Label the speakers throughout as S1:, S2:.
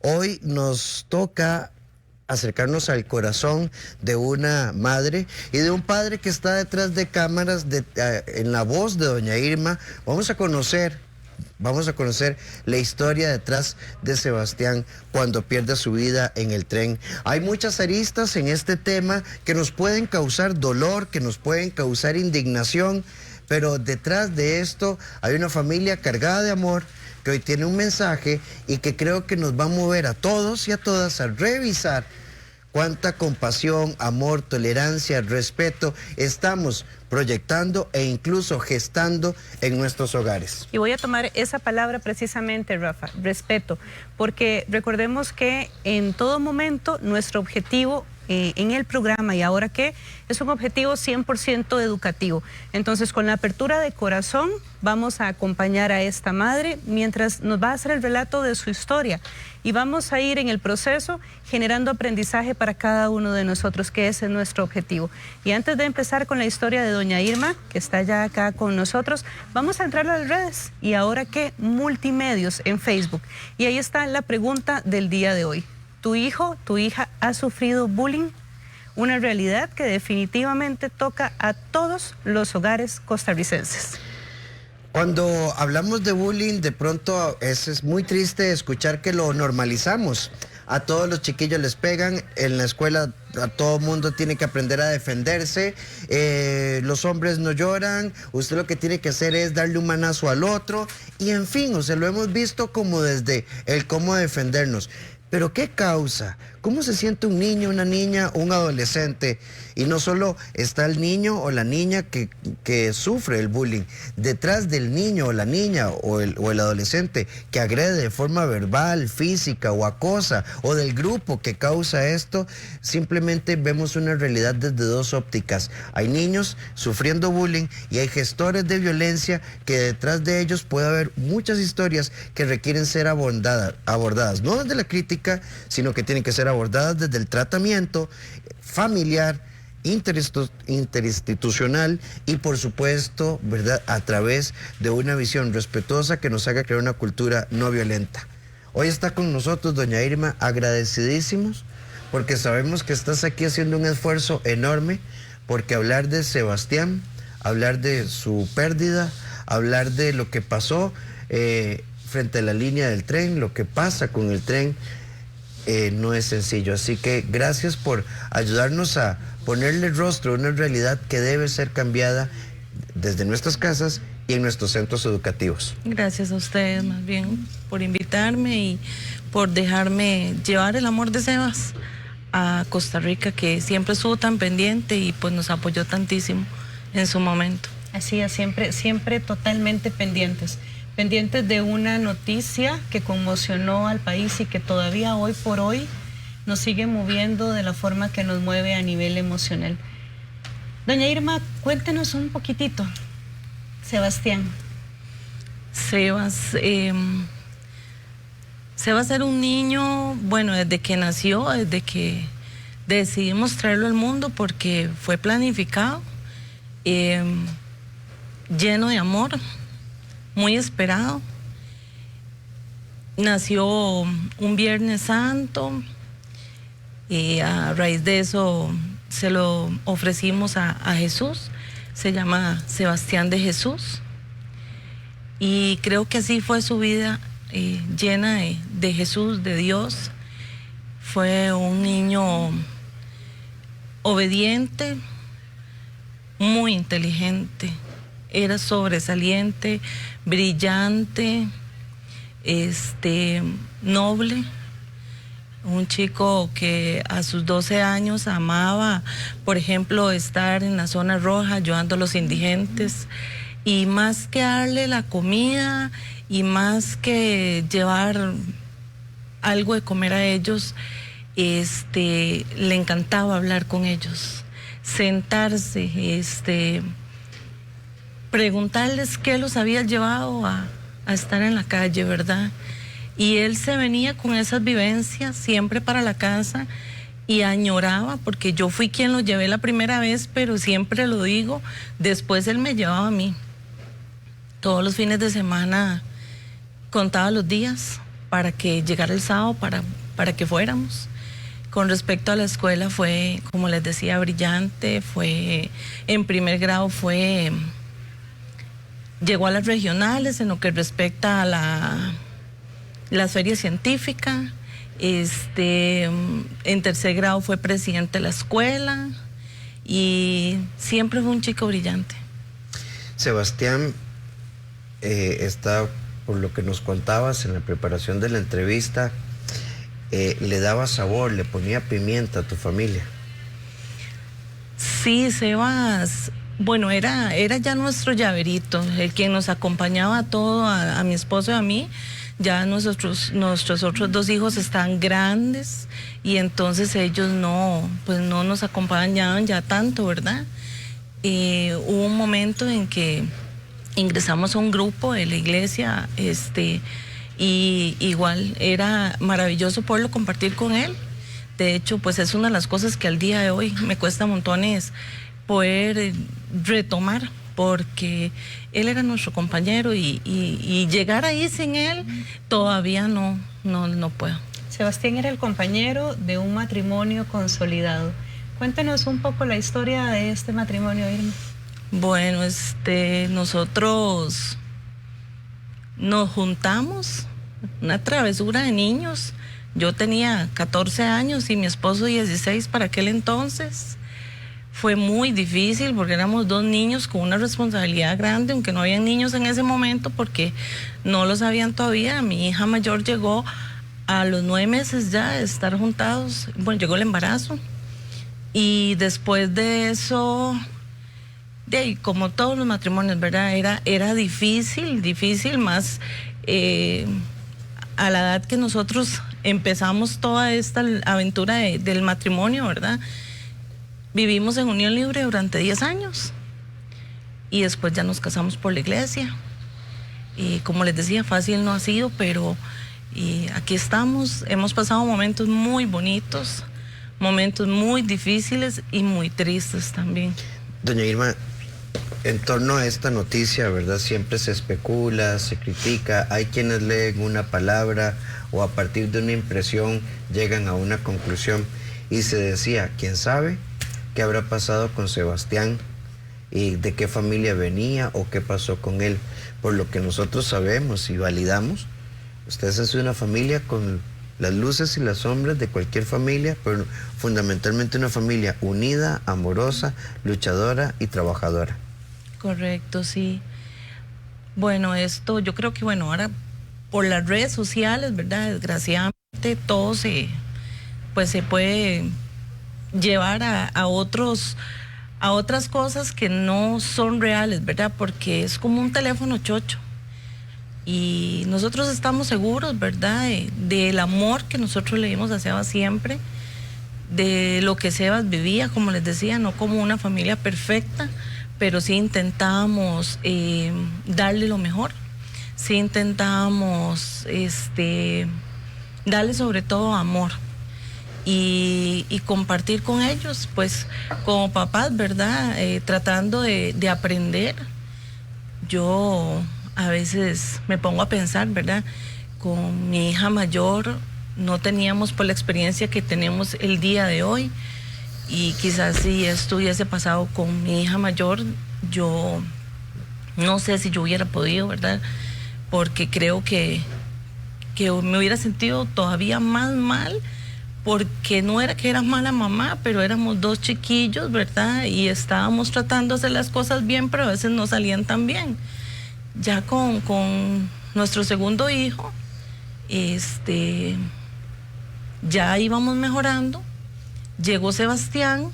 S1: Hoy nos toca acercarnos al corazón de una madre y de un padre que está detrás de cámaras en la voz de doña Irma. Vamos a conocer la historia detrás de Sebastián cuando pierde su vida en el tren. Hay muchas aristas en este tema que nos pueden causar dolor, que nos pueden causar indignación, pero detrás de esto hay una familia cargada de amor que hoy tiene un mensaje y que creo que nos va a mover a todos y a todas a revisar cuánta compasión, amor, tolerancia, respeto estamos proyectando e incluso gestando en nuestros hogares.
S2: Y voy a tomar esa palabra precisamente, Rafa, respeto, porque recordemos que en todo momento nuestro objetivo en el programa y ahora que es un objetivo 100% educativo. Entonces, con la apertura de corazón vamos a acompañar a esta madre mientras nos va a hacer el relato de su historia y vamos a ir en el proceso generando aprendizaje para cada uno de nosotros, que ese es nuestro objetivo. Y antes de empezar con la historia de doña Irma, que está ya acá con nosotros, vamos a entrar a las redes y ahora que multimedios en Facebook. Y ahí está la pregunta del día de hoy. ¿Tu hijo, tu hija ha sufrido bullying? Una realidad que definitivamente toca a todos los hogares costarricenses.
S1: Cuando hablamos de bullying, de pronto es muy triste escuchar que lo normalizamos. A todos los chiquillos les pegan, en la escuela a todo mundo tiene que aprender a defenderse, los hombres no lloran, usted lo que tiene que hacer es darle un manazo al otro, y en fin, o sea, lo hemos visto como desde el cómo defendernos. Pero ¿qué causa? ¿Cómo se siente un niño, una niña, un adolescente? Y no solo está el niño o la niña que sufre el bullying. Detrás del niño o la niña o el adolescente que agrede de forma verbal, física o acosa, o del grupo que causa esto, simplemente vemos una realidad desde dos ópticas. Hay niños sufriendo bullying y hay gestores de violencia que detrás de ellos puede haber muchas historias que requieren ser abordadas, no desde la crítica, sino que tienen que ser abordadas desde el tratamiento familiar, interinstitucional y por supuesto, ¿verdad?, a través de una visión respetuosa que nos haga crear una cultura no violenta. Hoy está con nosotros doña Irma, agradecidísimos porque sabemos que estás aquí haciendo un esfuerzo enorme, porque hablar de Sebastián, hablar de su pérdida, hablar de lo que pasó frente a la línea del tren, lo que pasa con el tren, no es sencillo. Así que gracias por ayudarnos a ponerle rostro a una realidad que debe ser cambiada desde nuestras casas y en nuestros centros educativos.
S3: Gracias a ustedes más bien por invitarme y por dejarme llevar el amor de Sebas a Costa Rica, que siempre estuvo tan pendiente y pues nos apoyó tantísimo en su momento.
S2: Así es, siempre totalmente pendientes de una noticia que conmocionó al país y que todavía hoy por hoy nos sigue moviendo de la forma que nos mueve a nivel emocional. Doña Irma, cuéntenos un poquitito, Sebastián.
S3: Sebas era un niño, bueno, desde que nació, desde que decidimos traerlo al mundo, porque fue planificado, lleno de amor, muy esperado. Nació un Viernes Santo y a raíz de eso se lo ofrecimos a Jesús. Se llama Sebastián de Jesús y creo que así fue su vida, llena de Jesús, de Dios. Fue un niño obediente, muy inteligente, era sobresaliente, brillante, noble, un chico que a sus 12 años amaba, por ejemplo, estar en la zona roja ayudando a los indigentes, y más que darle la comida y más que llevar algo de comer a ellos, le encantaba hablar con ellos, sentarse, preguntarles qué los había llevado a estar en la calle, ¿verdad? Y él se venía con esas vivencias siempre para la casa y añoraba, porque yo fui quien lo llevé la primera vez, pero siempre lo digo, después él me llevaba a mí. Todos los fines de semana contaba los días para que llegara el sábado para que fuéramos. Con respecto a la escuela fue, como les decía, brillante. Fue, en primer grado llegó a las regionales en lo que respecta a la feria científica. En tercer grado fue presidente de la escuela y siempre fue un chico brillante.
S1: Sebastián está, por lo que nos contabas en la preparación de la entrevista, le daba sabor, le ponía pimienta a tu familia.
S3: Sí, Sebas, bueno, era ya nuestro llaverito, el quien nos acompañaba a todo, a mi esposo y a mí. Ya nuestros otros 2 hijos están grandes y entonces ellos no nos acompañaban ya tanto, ¿verdad? Hubo un momento en que ingresamos a un grupo de la iglesia, y igual era maravilloso poderlo compartir con él. De hecho, pues es una de las cosas que al día de hoy me cuesta montones poder retomar, porque él era nuestro compañero y llegar ahí sin él todavía no puedo.
S2: Sebastián era el compañero de un matrimonio consolidado. Cuéntanos un poco la historia de este matrimonio, Irma.
S3: Bueno, nosotros nos juntamos, una travesura de niños. Yo tenía 14 años y mi esposo 16 para aquel entonces. Fue muy difícil porque éramos 2 niños con una responsabilidad grande, aunque no habían niños en ese momento porque no lo sabían todavía. Mi hija mayor llegó a los 9 meses ya de estar juntados. Bueno, llegó el embarazo. Y después de eso, de ahí, como todos los matrimonios, ¿verdad? Era difícil más a la edad que nosotros empezamos toda esta aventura del matrimonio, ¿verdad? Vivimos en unión libre durante 10 años y después ya nos casamos por la iglesia. Y como les decía, fácil no ha sido, pero aquí estamos. Hemos pasado momentos muy bonitos, momentos muy difíciles y muy tristes también.
S1: Doña Irma, en torno a esta noticia, ¿verdad? Siempre se especula, se critica, hay quienes leen una palabra o a partir de una impresión llegan a una conclusión y se decía, ¿quién sabe qué habrá pasado con Sebastián y de qué familia venía o qué pasó con él? Por lo que nosotros sabemos y validamos, ustedes han sido una familia con las luces y las sombras de cualquier familia, pero fundamentalmente una familia unida, amorosa, luchadora y trabajadora.
S3: Correcto, sí. Bueno, yo creo que ahora por las redes sociales, ¿verdad? Desgraciadamente todo se puede llevar a otras cosas que no son reales, ¿verdad? Porque es como un teléfono chocho. Y nosotros estamos seguros, ¿verdad? Del amor que nosotros le dimos a Sebas siempre, de lo que Sebas vivía, como les decía, no como una familia perfecta, pero sí intentábamos darle lo mejor, sí intentábamos darle sobre todo amor y compartir con ellos, pues como papás, ¿verdad? Tratando de aprender. Yo a veces me pongo a pensar, ¿verdad? Con mi hija mayor no teníamos por la experiencia que tenemos el día de hoy. Y quizás si esto hubiese pasado con mi hija mayor, yo no sé si yo hubiera podido, ¿verdad? Porque creo que me hubiera sentido todavía más mal, porque no era que era mala mamá, pero éramos 2 chiquillos, ¿verdad? Y estábamos tratando de hacer las cosas bien, pero a veces no salían tan bien. Ya con nuestro segundo hijo, ya íbamos mejorando. Llegó Sebastián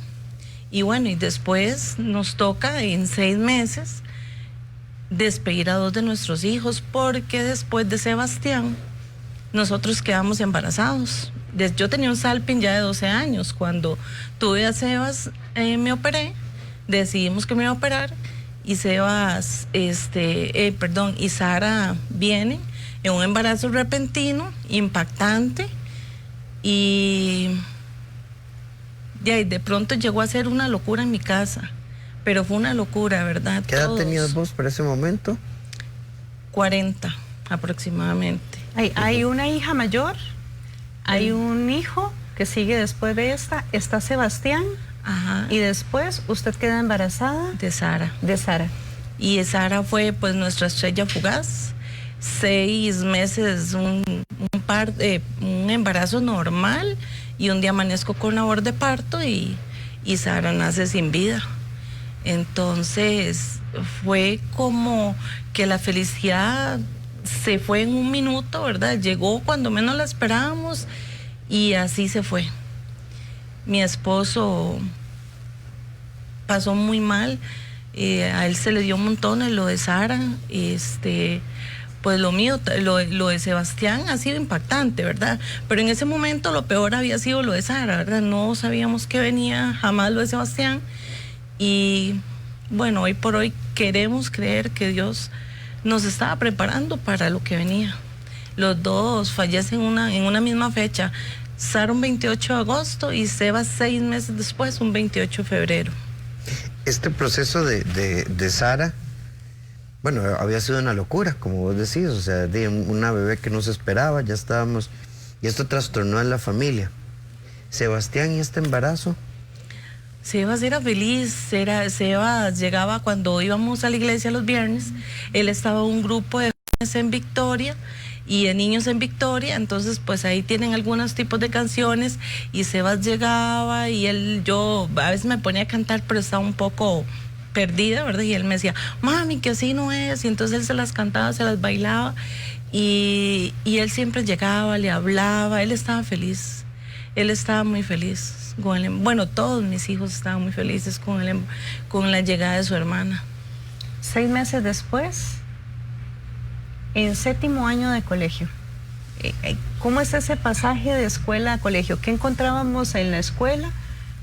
S3: y bueno, y después nos toca en 6 meses despedir a 2 de nuestros hijos, porque después de Sebastián nosotros quedamos embarazados. Yo tenía un Salpin ya de 12 años. Cuando tuve a Sebas, me operé, decidimos que me iba a operar y Sebas, y Sara viene en un embarazo repentino, impactante, y de pronto llegó a ser una locura en mi casa, pero fue una locura, ¿verdad?
S1: ¿Qué edad tenías vos para ese momento?
S3: 40 aproximadamente.
S2: Hay una hija mayor, hay un hijo que sigue después de esta, está Sebastián.
S3: Ajá.
S2: Y después usted queda embarazada
S3: De Sara.
S2: de Sara.
S3: Y Sara fue pues nuestra estrella fugaz. 6 meses, un embarazo normal, y un día amanezco con labor de parto y Sara nace sin vida. Entonces fue como que la felicidad se fue en un minuto, ¿verdad? Llegó cuando menos la esperábamos y así se fue. Mi esposo pasó muy mal, a él se le dio un montón en lo de Sara, pues lo mío, lo de Sebastián ha sido impactante, ¿verdad? Pero en ese momento lo peor había sido lo de Sara, ¿verdad? No sabíamos que venía jamás lo de Sebastián, y bueno, hoy por hoy queremos creer que Dios nos estaba preparando para lo que venía. Los dos fallecen en una misma fecha. Sara un 28 de agosto y Seba 6 meses después, un 28 de febrero.
S1: Este proceso de Sara, bueno, había sido una locura, como vos decís, o sea, de una bebé que no se esperaba, ya estábamos, y esto trastornó a la familia. Sebastián, ¿y este embarazo?
S3: Sebas era feliz, Sebas llegaba cuando íbamos a la iglesia los viernes, él estaba en un grupo de jóvenes en Victoria y de niños en Victoria, entonces pues ahí tienen algunos tipos de canciones, y Sebas llegaba y yo a veces me ponía a cantar, pero estaba un poco perdida, ¿verdad? Y él me decía, mami, que así no es, y entonces él se las cantaba, se las bailaba, y él siempre llegaba, le hablaba, él estaba feliz, él estaba muy feliz. Bueno, todos mis hijos estaban muy felices con la llegada de su hermana.
S2: 6 meses después, en 7º año de colegio. ¿Cómo es ese pasaje de escuela a colegio? ¿Qué encontrábamos en la escuela?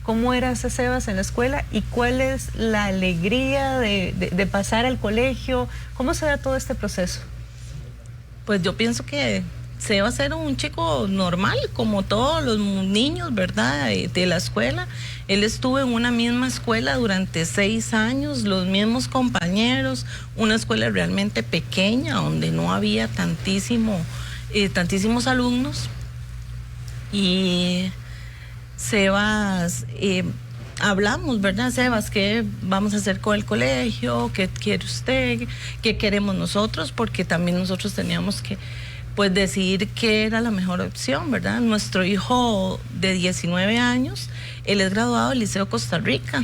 S2: ¿Cómo era ese Sebas en la escuela? ¿Y cuál es la alegría de pasar al colegio? ¿Cómo se da todo este proceso?
S3: Pues yo pienso que Sebas era un chico normal, como todos los niños, ¿verdad? De la escuela. Él estuvo en una misma escuela durante 6 años, los mismos compañeros, una escuela realmente pequeña, donde no había tantísimos alumnos. Y Sebas, hablamos, ¿verdad, Sebas? ¿Qué vamos a hacer con el colegio? ¿Qué quiere usted? ¿Qué queremos nosotros? Porque también nosotros teníamos que pues decidir qué era la mejor opción, ¿verdad? Nuestro hijo de 19 años, él es graduado del Liceo Costa Rica.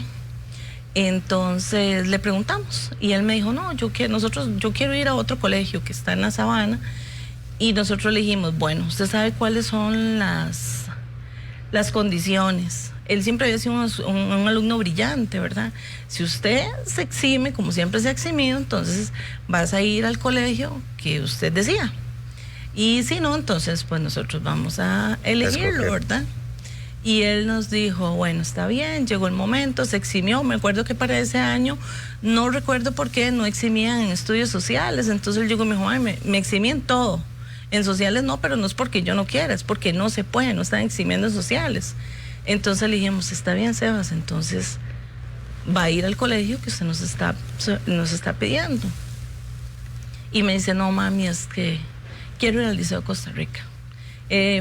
S3: Entonces le preguntamos y él me dijo, no, yo quiero ir a otro colegio que está en la Sabana. Y nosotros le dijimos, bueno, usted sabe cuáles son las condiciones. Él siempre había sido un alumno brillante, ¿verdad? Si usted se exime, como siempre se ha eximido, entonces vas a ir al colegio que usted decía. Y si no, entonces pues nosotros vamos a elegirlo, ¿verdad? Y él nos dijo, bueno, está bien, llegó el momento, se eximió. Me acuerdo que para ese año, no recuerdo por qué, no eximían en estudios sociales. Entonces él llegó y me dijo, ay, me eximí en todo. En sociales no, pero no es porque yo no quiera, es porque no se puede, no están eximiendo en sociales. Entonces le dijimos, está bien, Sebas, entonces va a ir al colegio que usted nos está pidiendo. Y me dice, no, mami, es que quiero ir al Liceo Costa Rica.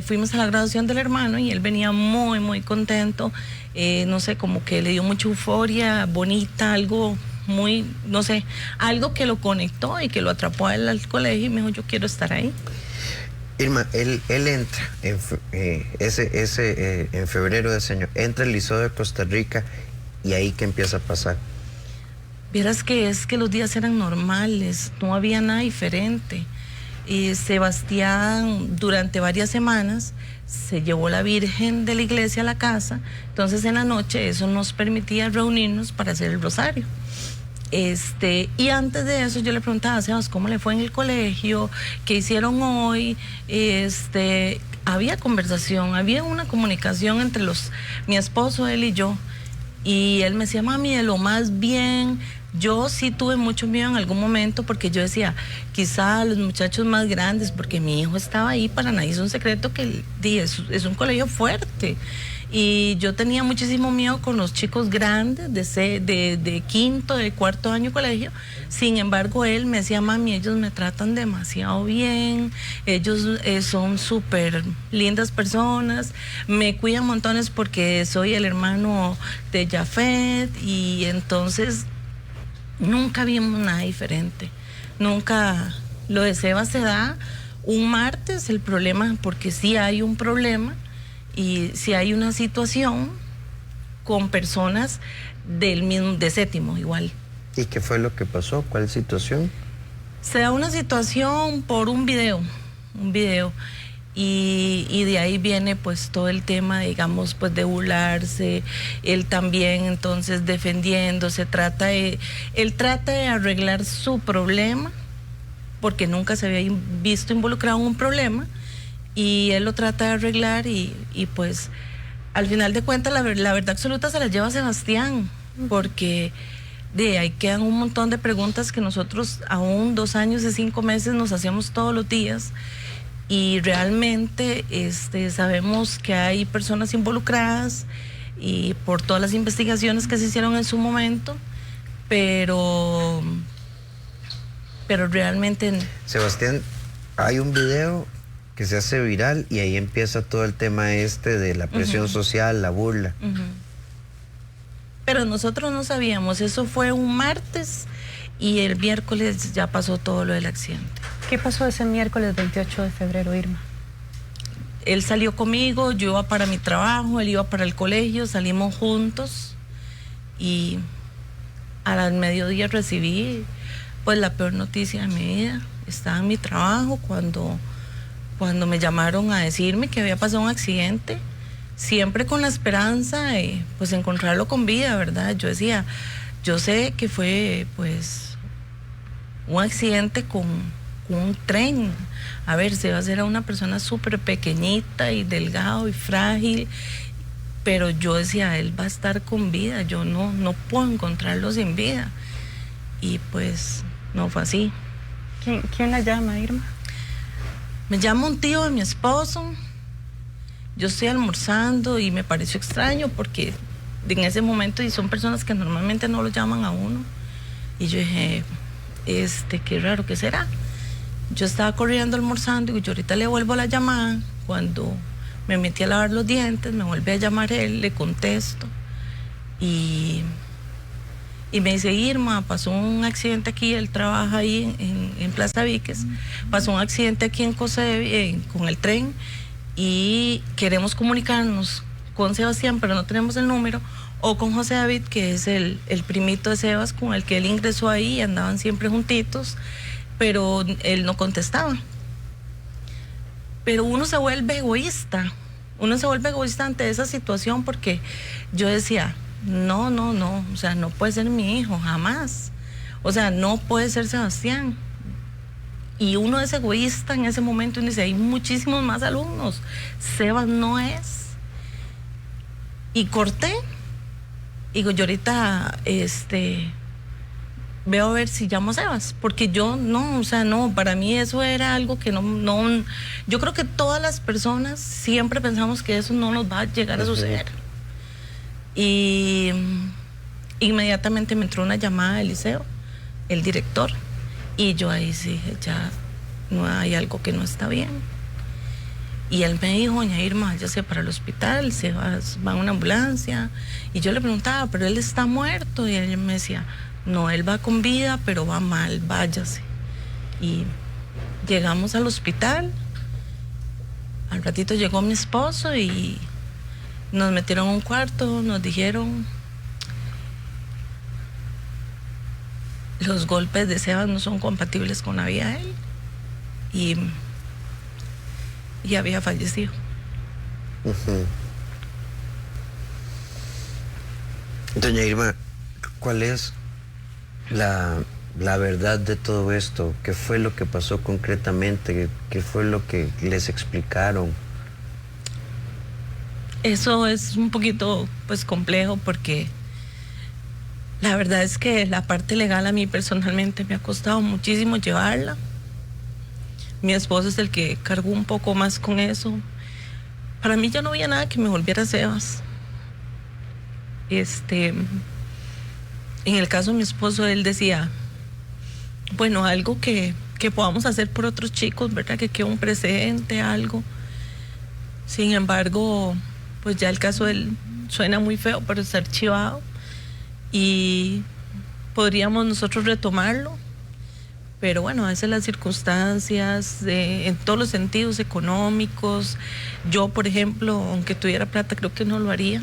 S3: Fuimos a la graduación del hermano y él venía muy, muy contento. No sé, como que le dio mucha euforia, bonita, algo muy, no sé, algo que lo conectó y que lo atrapó a él al colegio y me dijo, yo quiero estar ahí.
S1: Irma, él entra en febrero de ese año, entra al Liceo de Costa Rica, y ahí ¿qué empieza a pasar?
S3: Vieras que es que los días eran normales, no había nada diferente. Sebastián durante varias semanas se llevó la Virgen de la iglesia a la casa, entonces en la noche eso nos permitía reunirnos para hacer el rosario. Y antes de eso yo le preguntaba a Sebas cómo le fue en el colegio, qué hicieron hoy. Había conversación, había una comunicación entre mi esposo, él y yo, y él me decía, mami, de lo más bien. Yo sí tuve mucho miedo en algún momento porque yo decía, quizá los muchachos más grandes, porque mi hijo estaba ahí, para nadie es un secreto que es un colegio fuerte. Y yo tenía muchísimo miedo con los chicos grandes de quinto, de cuarto año colegio. Sin embargo, él me decía, mami, ellos me tratan demasiado bien, ellos son súper lindas personas, me cuidan montones porque soy el hermano de Jafet, y entonces nunca vimos nada diferente. Nunca. Lo de Sebas se da un martes, el problema, porque sí hay un problema y sí hay una situación con personas del mismo, de séptimo igual.
S1: ¿Y qué fue lo que pasó? ¿Cuál situación?
S3: Se da una situación por un video, y de ahí viene pues todo el tema, digamos, pues de burlarse, él también entonces defendiéndose, él trata de arreglar su problema, porque nunca se había visto involucrado en un problema, y él lo trata de arreglar, y pues al final de cuentas la verdad absoluta se la lleva Sebastián, porque de ahí quedan un montón de preguntas que nosotros aún 2 años y 5 meses nos hacemos todos los días, y realmente sabemos que hay personas involucradas y por todas las investigaciones que se hicieron en su momento, pero realmente...
S1: Sebastián, hay un video que se hace viral y ahí empieza todo el tema de la presión social, la burla.
S3: Pero nosotros no sabíamos, eso fue un martes y el miércoles ya pasó todo lo del accidente.
S2: ¿Qué pasó ese miércoles 28 de febrero, Irma?
S3: Él salió conmigo, yo iba para mi trabajo, él iba para el colegio, salimos juntos, y al mediodía recibí pues la peor noticia de mi vida. Estaba en mi trabajo cuando me llamaron a decirme que había pasado un accidente, siempre con la esperanza de pues encontrarlo con vida, ¿verdad? Yo decía, yo sé que fue pues un accidente con un tren. A ver, Sebas era una persona súper pequeñita y delgado y frágil, pero yo decía, él va a estar con vida, yo no puedo encontrarlo sin vida. Y pues no fue así.
S2: ¿Quién la llama, Irma?
S3: Me llama un tío de mi esposo. Yo estoy almorzando y me pareció extraño porque en ese momento, y son personas que normalmente no lo llaman a uno, y yo dije, qué raro, ¿qué será? Yo estaba corriendo almorzando y yo ahorita le vuelvo la llamada. Cuando me metí a lavar los dientes, me vuelve a llamar él, le contesto y me dice, Irma, pasó un accidente aquí, él trabaja ahí en Plaza Víquez, pasó un accidente aquí en Cosevi, con el tren, y queremos comunicarnos con Sebastián, pero no tenemos el número, o con José David, que es el primito de Sebas, con el que él ingresó ahí, y andaban siempre juntitos, pero él no contestaba. Pero uno se vuelve egoísta ante esa situación, porque yo decía, no, o sea, no puede ser mi hijo, jamás. O sea, no puede ser Sebastián. Y uno es egoísta en ese momento y dice, hay muchísimos más alumnos, Sebas no es. Y corté. Y yo ahorita, veo a ver si llamo a Sebas, porque yo no, o sea, no, para mí eso era algo que no, yo creo que todas las personas siempre pensamos que eso no nos va a llegar a suceder. Y inmediatamente me entró una llamada del liceo, el director, y yo ahí sí dije, ya no hay algo que no está bien. Y él me dijo, doña Irma, váyase para el hospital, va en una ambulancia. Y yo le preguntaba, pero él está muerto, y él me decía, no, él va con vida, pero va mal, váyase. Y llegamos al hospital, al ratito llegó mi esposo y nos metieron en un cuarto, nos dijeron, los golpes de Sebas no son compatibles con la vida de él, y había fallecido.
S1: Doña Irma, ¿cuál es la verdad de todo esto? ¿Qué fue lo que pasó concretamente? ¿Qué fue lo que les explicaron?
S3: Eso es un poquito pues complejo, porque la verdad es que la parte legal a mí personalmente me ha costado muchísimo llevarla. Mi esposo es el que cargó un poco más con eso. para mí ya no había nada que me volviera a Sebas. En el caso de mi esposo, él decía, bueno, algo que podamos hacer por otros chicos, ¿verdad? Que quede un precedente, algo. Sin embargo, pues ya el caso de él suena muy feo, pero está archivado y podríamos nosotros retomarlo. Pero bueno, a veces las circunstancias, en todos los sentidos económicos, yo, por ejemplo, aunque tuviera plata, creo que no lo haría,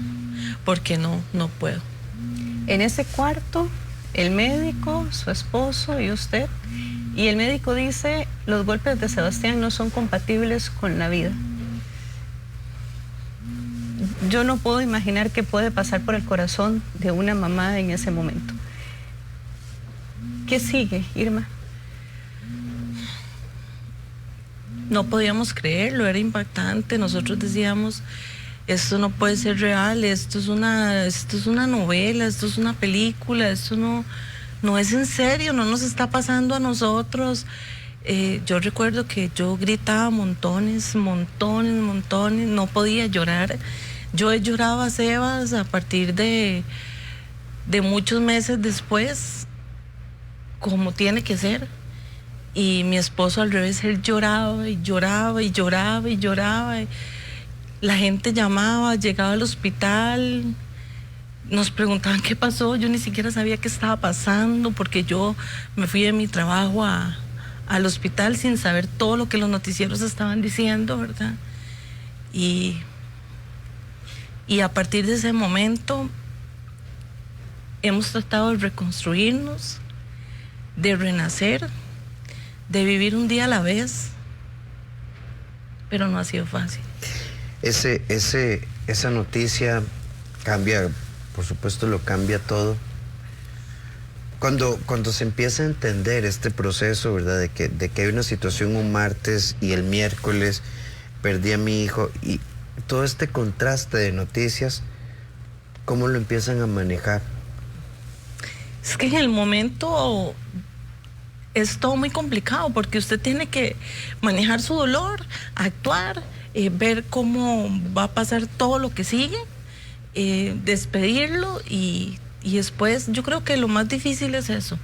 S3: porque no puedo.
S2: En ese cuarto, el médico, su esposo y usted, y el médico dice, los golpes de Sebastián no son compatibles con la vida. Yo no puedo imaginar qué puede pasar por el corazón de una mamá en ese momento. ¿Qué sigue, Irma?
S3: No podíamos creerlo, era impactante. Nosotros decíamos, esto no puede ser real, esto es una novela, esto es una película, esto no es en serio, no nos está pasando a nosotros. Yo recuerdo que yo gritaba montones, no podía llorar. Yo he llorado a Sebas a partir de muchos meses después, como tiene que ser. Y mi esposo al revés, él lloraba y lloraba y lloraba y lloraba. La gente llamaba, llegaba al hospital, nos preguntaban qué pasó. Yo ni siquiera sabía qué estaba pasando porque yo me fui de mi trabajo al hospital sin saber todo lo que los noticieros estaban diciendo, ¿verdad? Y a partir de ese momento hemos tratado de reconstruirnos, de renacer, de vivir un día a la vez, pero no ha sido fácil.
S1: Esa noticia cambia, por supuesto lo cambia todo. Cuando se empieza a entender este proceso, ¿verdad? De que hay una situación un martes y el miércoles perdí a mi hijo y todo este contraste de noticias, ¿cómo lo empiezan a manejar?
S3: Es que en el momento es todo muy complicado porque usted tiene que manejar su dolor, actuar, ver cómo va a pasar todo lo que sigue, despedirlo y después yo creo que lo más difícil es eso,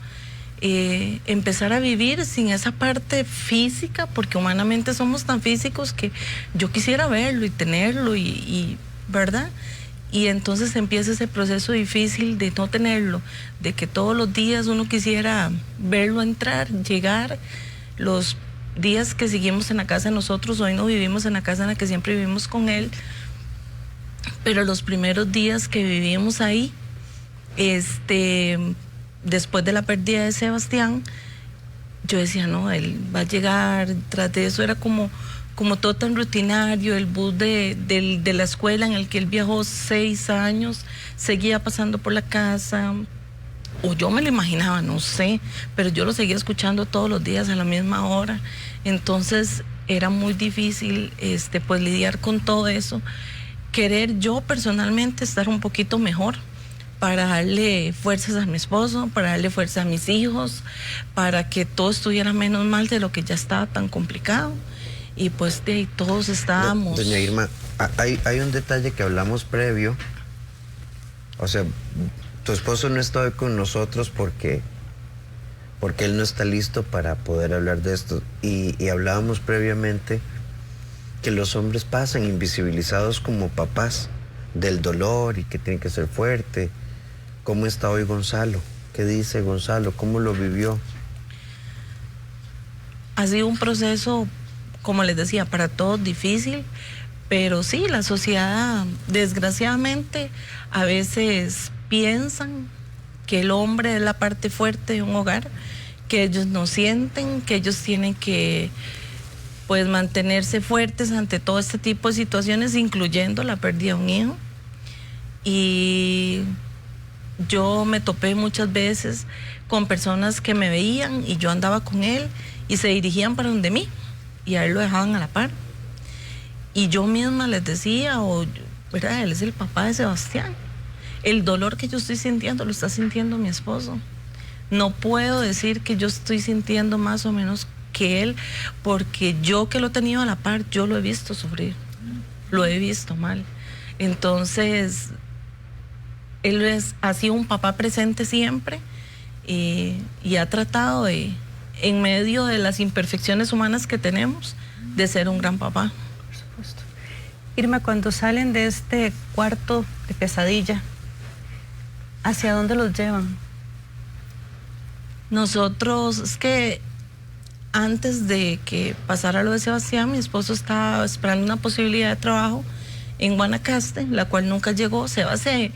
S3: empezar a vivir sin esa parte física, porque humanamente somos tan físicos que yo quisiera verlo y tenerlo y ¿verdad? Y entonces empieza ese proceso difícil de no tenerlo, de que todos los días uno quisiera verlo entrar, llegar. Los días que seguimos en la casa de nosotros, hoy no vivimos en la casa en la que siempre vivimos con él, pero los primeros días que vivimos ahí, después de la pérdida de Sebastián, yo decía, no, él va a llegar. Tras de eso era como todo tan rutinario, el bus de la escuela en el que él viajó 6 años, seguía pasando por la casa, o yo me lo imaginaba, no sé, pero yo lo seguía escuchando todos los días a la misma hora. Entonces era muy difícil pues lidiar con todo eso, querer yo personalmente estar un poquito mejor para darle fuerzas a mi esposo, para darle fuerza a mis hijos, para que todo estuviera menos mal de lo que ya estaba tan complicado. Y pues de ahí todos estábamos.
S1: Doña Irma, hay un detalle que hablamos previo. O sea, tu esposo no está hoy con nosotros porque él no está listo para poder hablar de esto. Y hablábamos previamente que los hombres pasan invisibilizados como papás del dolor y que tienen que ser fuerte. ¿Cómo está hoy Gonzalo? ¿Qué dice Gonzalo? ¿Cómo lo vivió?
S3: Ha sido un proceso, como les decía, para todos difícil, pero sí, la sociedad desgraciadamente a veces piensan que el hombre es la parte fuerte de un hogar, que ellos no sienten, que ellos tienen que pues mantenerse fuertes ante todo este tipo de situaciones, incluyendo la pérdida de un hijo. Y yo me topé muchas veces con personas que me veían y yo andaba con él y se dirigían para donde mí y a él lo dejaban a la par. Y yo misma les decía, ¿verdad? Él es el papá de Sebastián. El dolor que yo estoy sintiendo lo está sintiendo mi esposo. No puedo decir que yo estoy sintiendo más o menos que él, porque yo que lo he tenido a la par, yo lo he visto sufrir. lo he visto mal. Entonces, él ha sido un papá presente siempre y ha tratado de, en medio de las imperfecciones humanas que tenemos, de ser un gran papá.
S2: Por supuesto. Irma, cuando salen de este cuarto de pesadilla, ¿hacia dónde los llevan?
S3: Nosotros, es que antes de que pasara lo de Sebastián, mi esposo estaba esperando una posibilidad de trabajo en Guanacaste, la cual nunca llegó. Seba se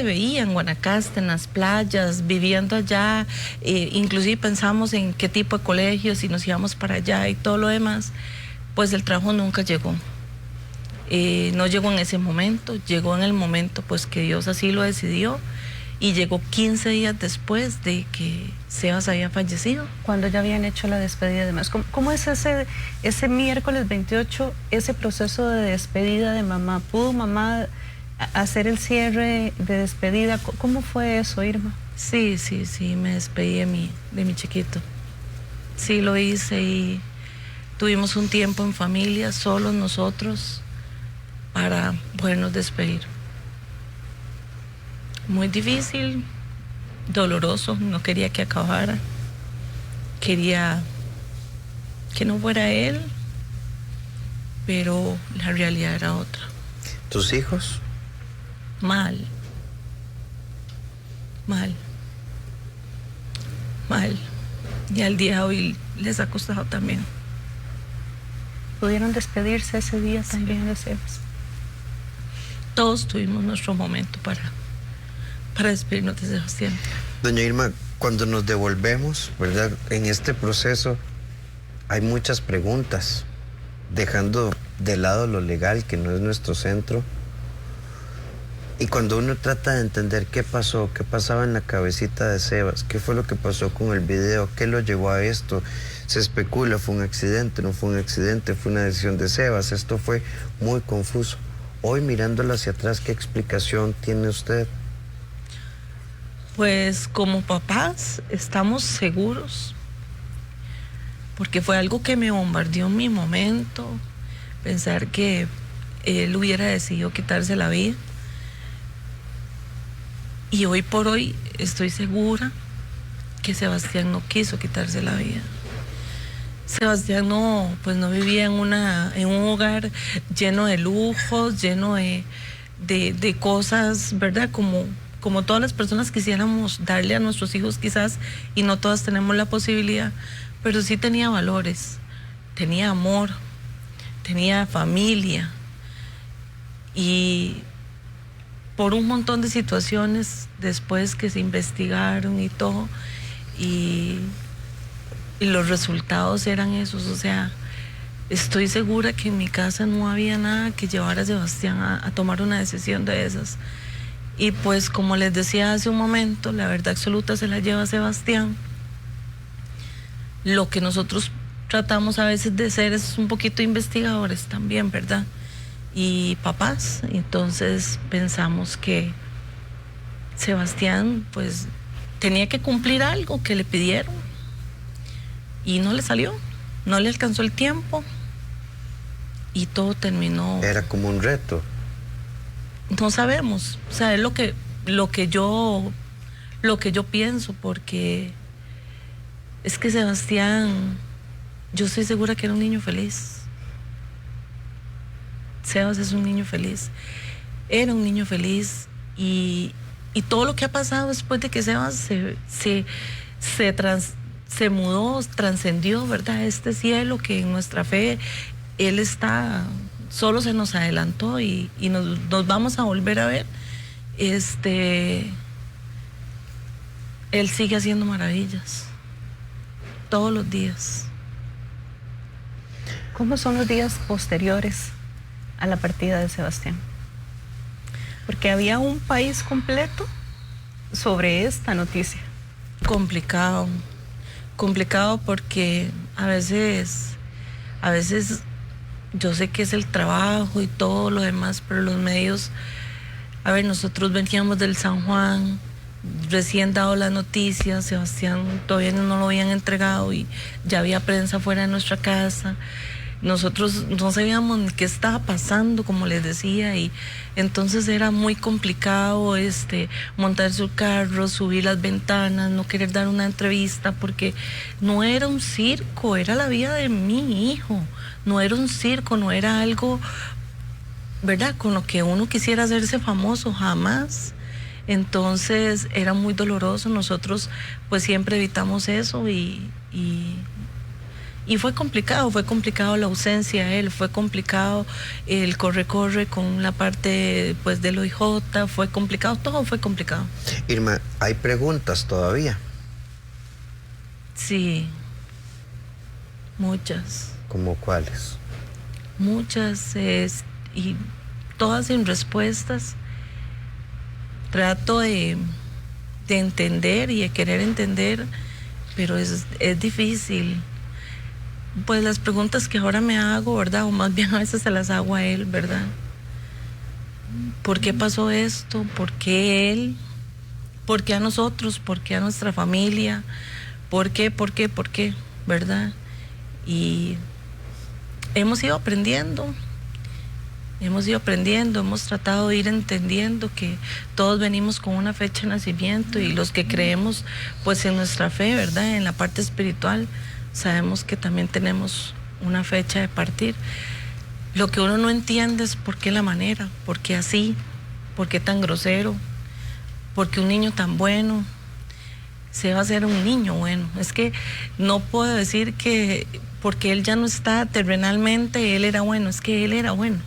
S3: veía en Guanacaste, en las playas, viviendo allá, inclusive pensamos en qué tipo de colegios, si nos íbamos para allá y todo lo demás. Pues el trabajo nunca llegó. No llegó en ese momento, llegó en el momento pues que Dios así lo decidió, y llegó 15 días después de que Sebas había fallecido.
S2: Cuando ya habían hecho la despedida y demás. ¿Cómo es ese miércoles 28, ese proceso de despedida de mamá? ¿Pudo mamá hacer el cierre de despedida? ¿Cómo fue eso, Irma?
S3: Sí, me despedí de mi chiquito. Sí, lo hice y tuvimos un tiempo en familia, solos nosotros, para podernos despedir. Muy difícil, doloroso, no quería que acabara, quería que no fuera él, pero la realidad era otra.
S1: ¿Tus hijos?
S3: Mal. Y al día de hoy les ha costado también.
S2: ¿Pudieron despedirse ese día también de Sebas?
S3: Todos tuvimos nuestro momento para despedirnos de Sebastián.
S1: Doña Irma, cuando nos devolvemos, ¿verdad? En este proceso hay muchas preguntas, dejando de lado lo legal, que no es nuestro centro. Y cuando uno trata de entender qué pasó, qué pasaba en la cabecita de Sebas, qué fue lo que pasó con el video, qué lo llevó a esto, se especula, fue un accidente, no fue un accidente, fue una decisión de Sebas, esto fue muy confuso. Hoy, mirándolo hacia atrás, ¿qué explicación tiene usted?
S3: Pues como papás estamos seguros, porque fue algo que me bombardeó en mi momento, pensar que él hubiera decidido quitarse la vida. Y hoy por hoy estoy segura que Sebastián no quiso quitarse la vida. Sebastián no vivía en un hogar lleno de lujos, lleno de cosas, ¿verdad? Como todas las personas quisiéramos darle a nuestros hijos quizás, y no todas tenemos la posibilidad, pero sí tenía valores, tenía amor, tenía familia, y por un montón de situaciones después que se investigaron y todo, y los resultados eran esos. O sea, estoy segura que en mi casa no había nada que llevar a Sebastián a tomar una decisión de esas. Y pues como les decía hace un momento, la verdad absoluta se la lleva Sebastián. Lo que nosotros tratamos a veces de ser es un poquito investigadores también, ¿verdad? Y papás. Entonces pensamos que Sebastián pues tenía que cumplir algo que le pidieron y no le salió, no le alcanzó el tiempo y todo terminó.
S1: Era como un reto.
S3: No sabemos, o sea, es lo que yo pienso, porque es que Sebastián, yo estoy segura que era un niño feliz. Sebas es un niño feliz, era un niño feliz, y todo lo que ha pasado después de que Sebas se mudó, trascendió, ¿verdad? Este cielo que en nuestra fe él está, solo se nos adelantó y nos vamos a volver a ver. Él sigue haciendo maravillas todos los días.
S2: ¿Cómo son los días posteriores a la partida de Sebastián? Porque había un país completo sobre esta noticia.
S3: Complicado porque a veces yo sé que es el trabajo y todo lo demás, pero los medios, a ver, nosotros veníamos del San Juan, recién dado la noticia, Sebastián todavía no lo habían entregado y ya había prensa fuera de nuestra casa. nosotros no sabíamos ni qué estaba pasando, como les decía, y entonces era muy complicado montar su carro, subir las ventanas, no querer dar una entrevista, porque no era un circo, era la vida de mi hijo, no era un circo, no era algo, ¿verdad?, con lo que uno quisiera hacerse famoso, jamás. Entonces era muy doloroso, nosotros pues siempre evitamos eso y fue complicado la ausencia de él, fue complicado el corre con la parte pues del OIJ, fue complicado, todo fue complicado.
S1: Irma, ¿hay preguntas todavía?
S3: Sí, muchas.
S1: ¿Cómo cuáles?
S3: Muchas, y todas sin respuestas. Trato de entender y de querer entender, pero es difícil. Pues las preguntas que ahora me hago, ¿verdad? O más bien a veces se las hago a él, ¿verdad? ¿Por qué pasó esto? ¿Por qué él? ¿Por qué a nosotros? ¿Por qué a nuestra familia? ¿Por qué? ¿Verdad? Y hemos ido aprendiendo, hemos tratado de ir entendiendo que todos venimos con una fecha de nacimiento y los que creemos pues en nuestra fe, ¿verdad?, en la parte espiritual, sabemos que también tenemos una fecha de partir. Lo que uno no entiende es por qué la manera, por qué así, por qué tan grosero, por qué un niño tan bueno se va a hacer un niño bueno. Es que no puedo decir que porque él ya no está terrenalmente, él era bueno, es que él era bueno,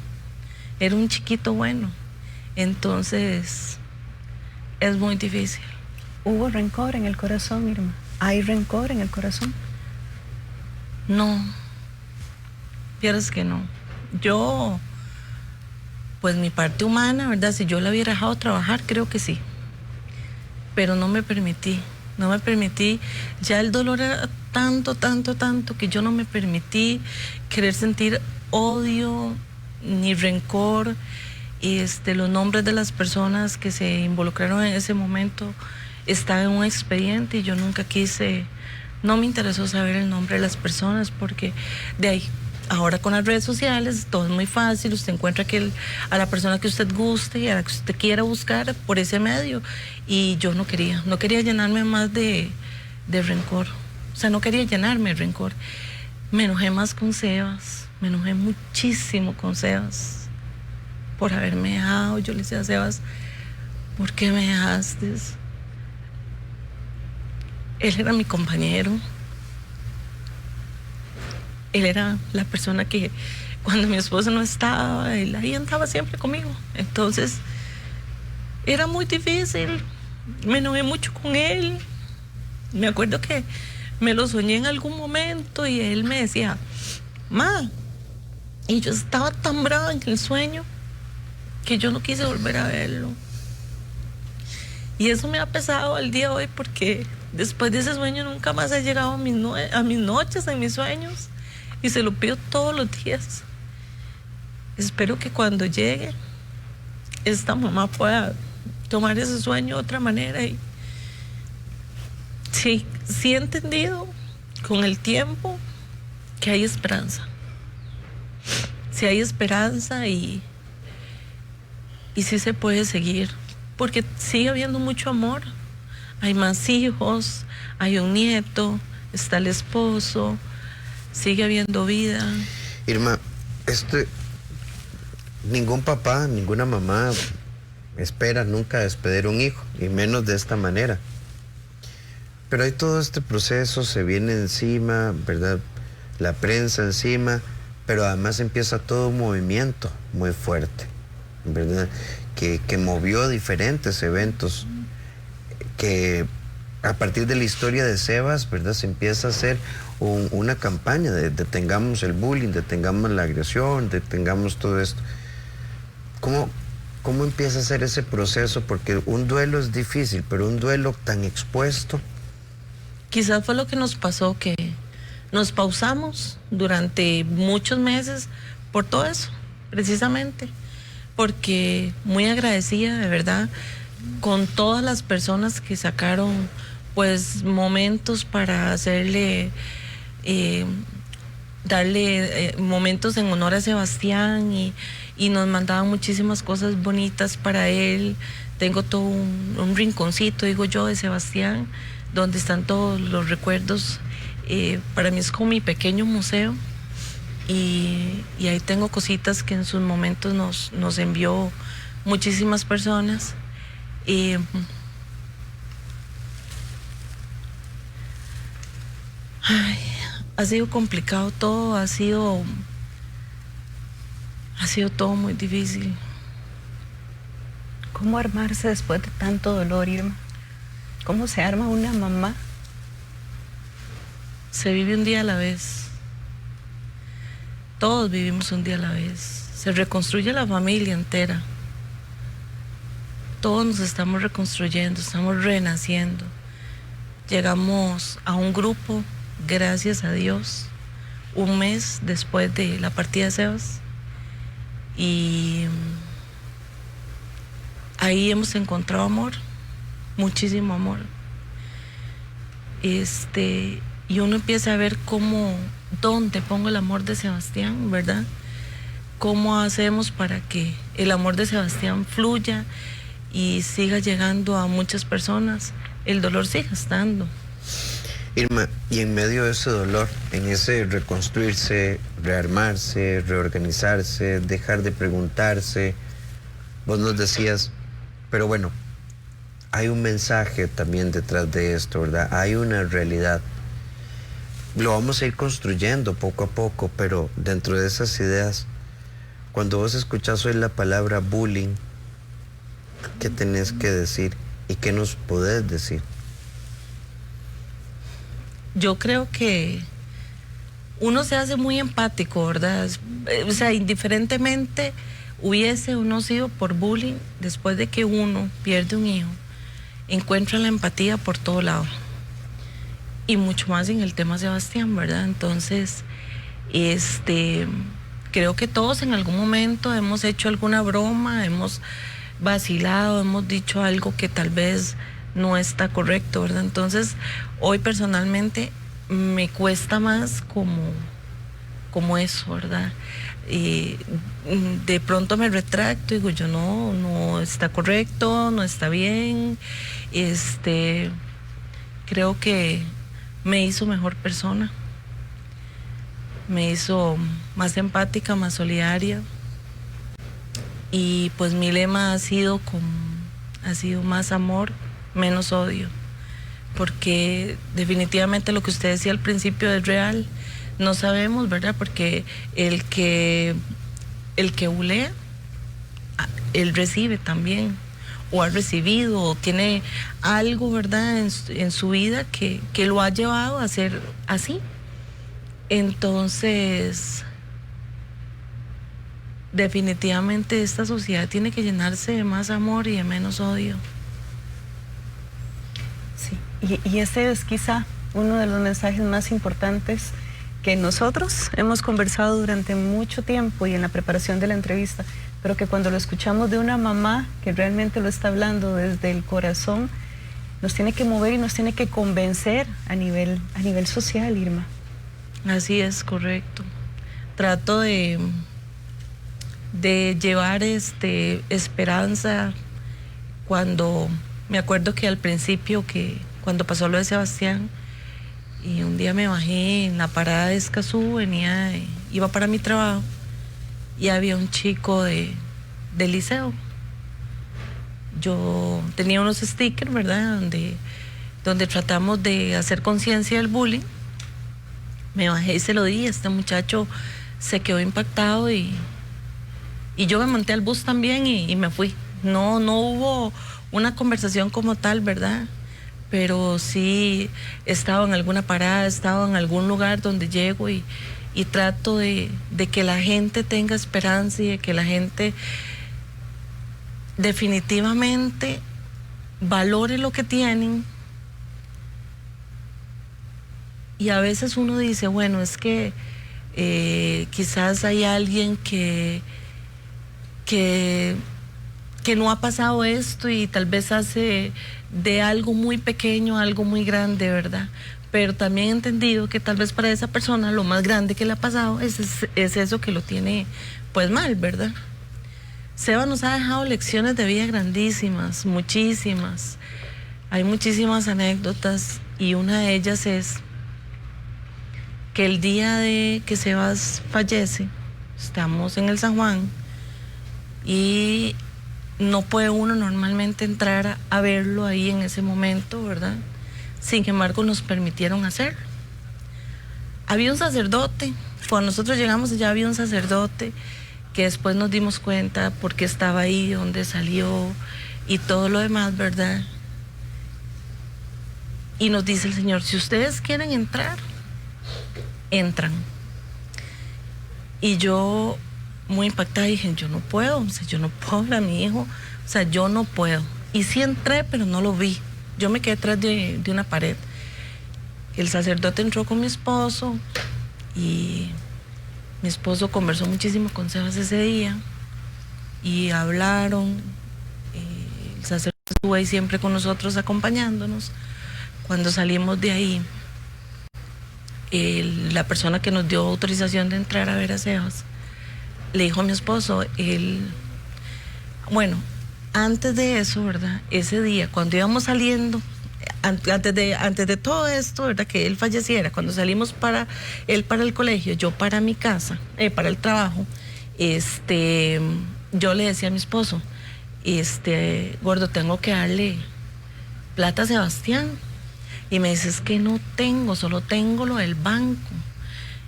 S3: era un chiquito bueno. Entonces es muy difícil.
S2: ¿Hubo rencor en el corazón, Irma? ¿Hay rencor en el corazón?
S3: No, vieras que no. Yo, pues mi parte humana, ¿verdad? Si yo la hubiera dejado trabajar, creo que sí. Pero no me permití. Ya el dolor era tanto, que yo no me permití querer sentir odio ni rencor. Los nombres de las personas que se involucraron en ese momento estaban en un expediente y yo nunca quise. No me interesó saber el nombre de las personas porque de ahí, ahora con las redes sociales, todo es muy fácil, usted encuentra a la persona que usted guste y a la que usted quiera buscar por ese medio. Y yo no quería llenarme más de rencor. O sea, no quería llenarme de rencor. Me enojé más con Sebas, me enojé muchísimo con Sebas por haberme dejado. Yo le decía a Sebas, ¿por qué me dejaste? Él era mi compañero. Él era la persona que cuando mi esposo no estaba, él ahí andaba siempre conmigo. Entonces, era muy difícil. Me enojé mucho con él. Me acuerdo que me lo soñé en algún momento y él me decía, ma, y yo estaba tan brava en el sueño que yo no quise volver a verlo. Y eso me ha pesado al día de hoy porque después de ese sueño nunca más he llegado a mis noches, en mis sueños, y se lo pido todos los días. Espero que cuando llegue esta mamá pueda tomar ese sueño de otra manera. Y sí he entendido con el tiempo que hay esperanza. Sí hay esperanza y sí se puede seguir, porque sigue habiendo mucho amor. Hay más hijos, hay un nieto, está el esposo, sigue habiendo vida.
S1: Irma, ningún papá, ninguna mamá espera nunca despedir un hijo, y menos de esta manera. Pero hay todo este proceso, se viene encima, ¿verdad? La prensa encima, pero además empieza todo un movimiento muy fuerte, ¿verdad? Que movió diferentes eventos, que a partir de la historia de Sebas, ¿verdad?, se empieza a hacer una campaña de detengamos el bullying, detengamos la agresión, detengamos todo esto. ¿Cómo empieza a ser ese proceso? Porque un duelo es difícil, pero un duelo tan expuesto.
S3: Quizás fue lo que nos pasó, que nos pausamos durante muchos meses por todo eso, precisamente, porque muy agradecida, de verdad, con todas las personas que sacaron pues momentos para hacerle darle momentos en honor a Sebastián y nos mandaban muchísimas cosas bonitas para él. Tengo todo un rinconcito, digo yo, de Sebastián, donde están todos los recuerdos. Para mí es como mi pequeño museo y ahí tengo cositas que en sus momentos nos envió muchísimas personas. Ha sido complicado todo, ha sido todo muy difícil.
S2: ¿Cómo armarse después de tanto dolor, Irma? ¿Cómo se arma una mamá?
S3: Se vive un día a la vez. Todos vivimos un día a la vez. Se reconstruye la familia entera. Todos nos estamos reconstruyendo, estamos renaciendo. Llegamos a un grupo, gracias a Dios, un mes después de la partida de Sebas. Y ahí hemos encontrado amor, muchísimo amor. Y uno empieza a ver dónde pongo el amor de Sebastián, ¿verdad? ¿Cómo hacemos para que el amor de Sebastián fluya y siga llegando a muchas personas? El dolor sigue estando.
S1: Irma, y en medio de ese dolor, en ese reconstruirse, rearmarse, reorganizarse, dejar de preguntarse, vos nos decías, pero bueno, hay un mensaje también detrás de esto, ¿verdad? Hay una realidad. Lo vamos a ir construyendo poco a poco, pero dentro de esas ideas, cuando vos escuchás hoy la palabra bullying, ¿qué tenés que decir y qué nos podés decir?
S3: Yo creo que uno se hace muy empático, ¿verdad? O sea, indiferentemente hubiese o no sido por bullying, después de que uno pierde un hijo, encuentra la empatía por todo lado. Y mucho más en el tema Sebastián, ¿verdad? Entonces, creo que todos en algún momento hemos hecho alguna broma, hemos vacilado, hemos dicho algo que tal vez no está correcto, ¿verdad? Entonces, hoy personalmente me cuesta más como eso, ¿verdad? De pronto me retracto y digo, yo no está correcto, no está bien. Creo que me hizo mejor persona, me hizo más empática, más solidaria, y pues mi lema ha sido más amor, menos odio, porque definitivamente lo que usted decía al principio es real. No sabemos, ¿verdad? Porque el que bulea, él recibe también, o ha recibido, o tiene algo, ¿verdad?, en su vida que lo ha llevado a ser así. Entonces, definitivamente esta sociedad tiene que llenarse de más amor y de menos odio.
S2: Sí, y ese es quizá uno de los mensajes más importantes que nosotros hemos conversado durante mucho tiempo y en la preparación de la entrevista, pero que cuando lo escuchamos de una mamá que realmente lo está hablando desde el corazón, nos tiene que mover y nos tiene que convencer a nivel social, Irma.
S3: Así es, correcto. Trato de llevar esperanza. Cuando me acuerdo que al principio, cuando pasó lo de Sebastián, y un día me bajé en la parada de Escazú, iba para mi trabajo, y había un chico del liceo. Yo tenía unos stickers, ¿verdad?, donde tratamos de hacer conciencia del bullying. Me bajé y se lo di. Este muchacho se quedó impactado y yo me monté al bus también y me fui. No hubo una conversación como tal, ¿verdad? Pero sí estaba en alguna parada, estaba en algún lugar donde llego y trato de que la gente tenga esperanza y de que la gente definitivamente valore lo que tienen. Y a veces uno dice, bueno, es que quizás hay alguien que no ha pasado esto y tal vez hace de algo muy pequeño algo muy grande, ¿verdad? pero también he entendido que tal vez para esa persona lo más grande que le ha pasado es eso que lo tiene pues mal, ¿verdad? Seba nos ha dejado lecciones de vida grandísimas, muchísimas. Hay muchísimas anécdotas y una de ellas es que el día de que Sebas fallece, estamos en el San Juan y no puede uno normalmente entrar a verlo ahí en ese momento, ¿verdad? Sin embargo, nos permitieron hacerlo. Había un sacerdote, cuando nosotros llegamos ya había un sacerdote que después nos dimos cuenta por qué estaba ahí, dónde salió y todo lo demás, ¿verdad? Y nos dice el Señor, si ustedes quieren entrar, entran. Y yo, muy impactada, dije, yo no puedo, o sea, yo no puedo ver a mi hijo, o sea, yo no puedo. Y sí entré, pero no lo vi. Yo me quedé atrás de una pared. El sacerdote entró con mi esposo y mi esposo conversó muchísimo con Sebas ese día y hablaron. El sacerdote estuvo ahí siempre con nosotros acompañándonos. Cuando salimos de ahí, la persona que nos dio autorización de entrar a ver a Sebas le dijo a mi esposo, bueno, antes de eso, ¿verdad? Ese día, cuando íbamos saliendo, antes de todo esto, ¿verdad? Que él falleciera, cuando salimos él para el colegio, yo para mi casa, para el trabajo, yo le decía a mi esposo, gordo, tengo que darle plata a Sebastián. Y me dice, es que no tengo, solo tengo lo del banco.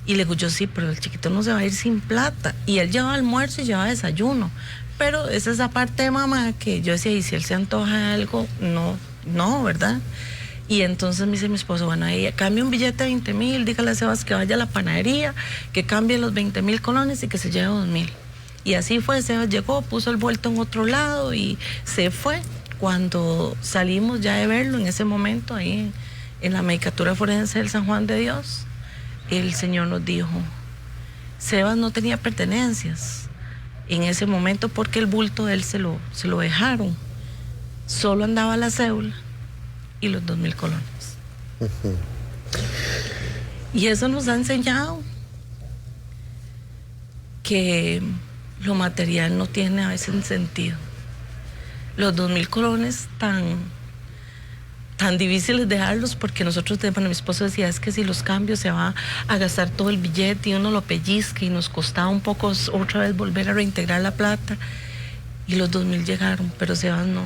S3: Y le digo, yo sí, pero el chiquito no se va a ir sin plata. Y él llevaba almuerzo y llevaba desayuno. Pero es esa parte de mamá que yo decía, y si él se antoja algo, no, ¿verdad? Y entonces me dice mi esposo, bueno, ahí cambie un billete de 20,000, dígale a Sebas que vaya a la panadería, que cambie los 20,000 colones y que se lleve 2,000. Y así fue, Sebas llegó, puso el vuelto en otro lado y se fue. Cuando salimos ya de verlo, en ese momento, ahí en la medicatura forense del San Juan de Dios, el Señor nos dijo, Sebas no tenía pertenencias en ese momento porque el bulto de él se lo dejaron. Solo andaba la cédula y los 2,000 colones. Uh-huh. Y eso nos ha enseñado que lo material no tiene a veces sentido. Los 2,000 colones tan difíciles dejarlos porque nosotros, bueno, mi esposo decía, es que si los cambios se va a gastar todo el billete y uno lo pellizca y nos costaba un poco otra vez volver a reintegrar la plata y los 2,000 llegaron, pero Sebas no.